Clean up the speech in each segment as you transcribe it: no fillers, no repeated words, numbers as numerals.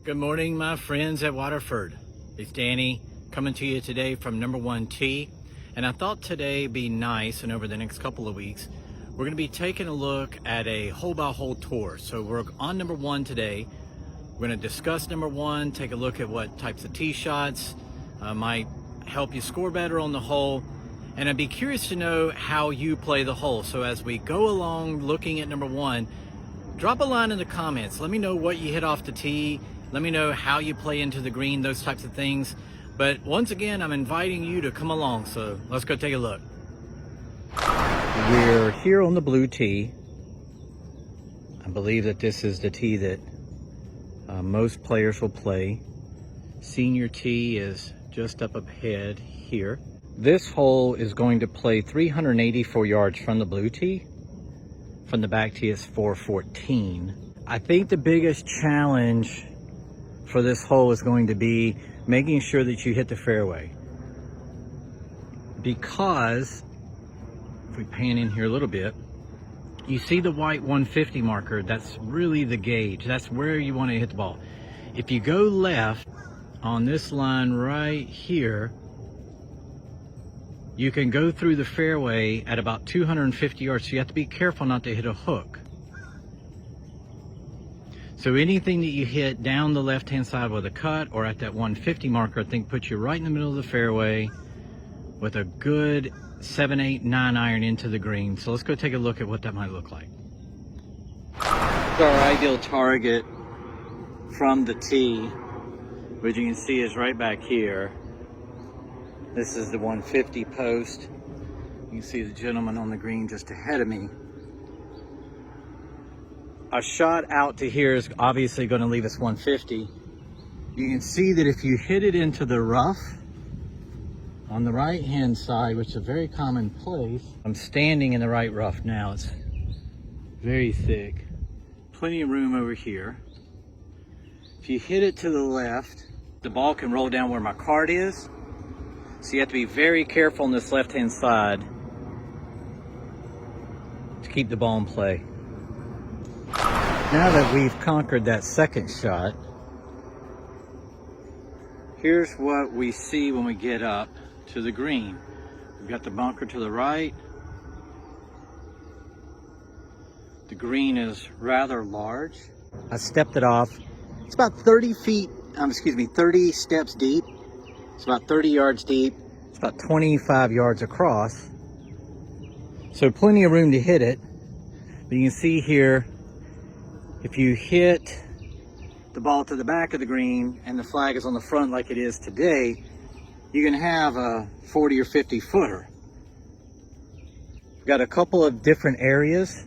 Good morning, my friends at Waterford. It's Danny coming to you today from number 1 tee. And I thought today be nice, and over the next couple of weeks, we're gonna be taking a look at a hole by hole tour. So we're on number 1 today. We're gonna discuss number 1, take a look at what types of tee shots might help you score better on the hole. And I'd be curious to know how you play the hole. So as we go along looking at number 1, drop a line in the comments. Let me know what you hit off the tee. Let me know how you play into the green, those types of things. But once again, I'm inviting you to come along, so let's go take a look. We're here on the blue tee. I believe that this is the tee that most players will play. Senior tee is just up ahead here. This hole is going to play 384 yards from the blue tee. From the back tee, it's 414. I think the biggest challenge for this hole is going to be making sure that you hit the fairway, because if we pan in here a little bit, you see the white 150 marker. That's really the gauge. That's where you want to hit the ball. If you go left on this line right here, you can go through the fairway at about 250 yards, so you have to be careful not to hit a hook. So anything that you hit down the left-hand side with a cut or at that 150 marker, I think puts you right in the middle of the fairway with a good 7, 8, 9 iron into the green. So let's go take a look at what that might look like. Our ideal target from the tee, which you can see is right back here. This is the 150 post. You can see the gentleman on the green just ahead of me. A shot out to here is obviously going to leave us 150. You can see that if you hit it into the rough on the right hand side, which is a very common place. I'm standing in the right rough now. It's very thick. Plenty of room over here. If you hit it to the left, the ball can roll down where my cart is. So you have to be very careful on this left hand side to keep the ball in play. Now that we've conquered that second shot, here's what we see when we get up to the green. We've got the bunker to the right. The green is rather large. I stepped it off. It's about 30 steps deep. It's about 30 yards deep. It's about 25 yards across. So plenty of room to hit it. But you can see here, if you hit the ball to the back of the green and the flag is on the front like it is today, you can have a 40 or 50 footer. We've got a couple of different areas.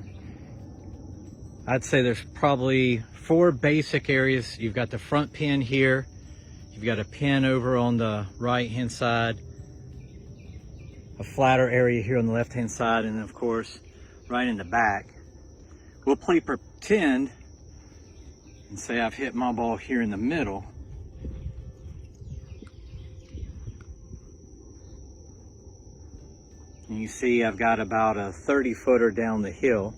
I'd say there's probably 4 basic areas. You've got the front pin here. You've got a pin over on the right hand side, a flatter area here on the left hand side, and then of course right in the back. We'll play pretend and say I've hit my ball here in the middle. And you see I've got about a 30 footer down the hill.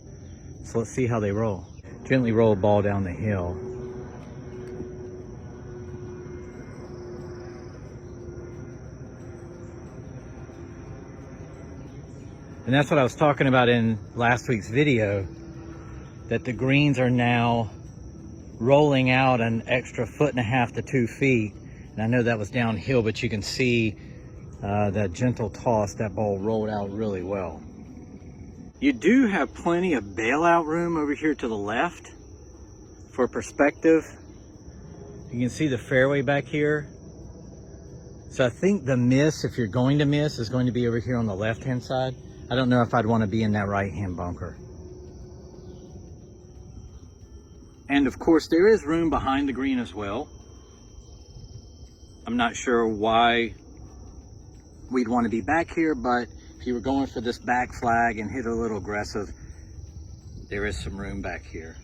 So let's see how they roll. Gently roll a ball down the hill. And that's what I was talking about in last week's video, that the greens are now rolling out an extra 1.5 to 2 feet. And I know that was downhill, but you can see that gentle toss, that ball rolled out really well. You do have plenty of bailout room over here to the left for perspective. You can see the fairway back here. So I think the miss, if you're going to miss, is going to be over here on the left-hand side. I don't know if I'd want to be in that right-hand bunker. And of course, there is room behind the green as well. I'm not sure why we'd want to be back here, but if you were going for this back flag and hit a little aggressive, there is some room back here.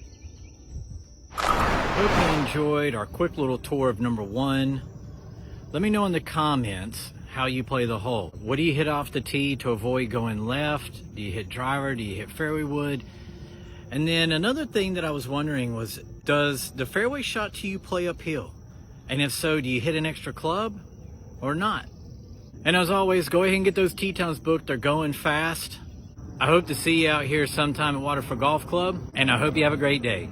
Hope you enjoyed our quick little tour of number 1. Let me know in the comments how you play the hole. What do you hit off the tee to avoid going left? Do you hit driver? Do you hit fairway wood? And then another thing that I was wondering was, Does the fairway shot to you play uphill? And if so, do you hit an extra club or not? And as always, go ahead and get those tee times booked. They're going fast. I hope to see you out here sometime at Waterford Golf Club, and I hope you have a great day.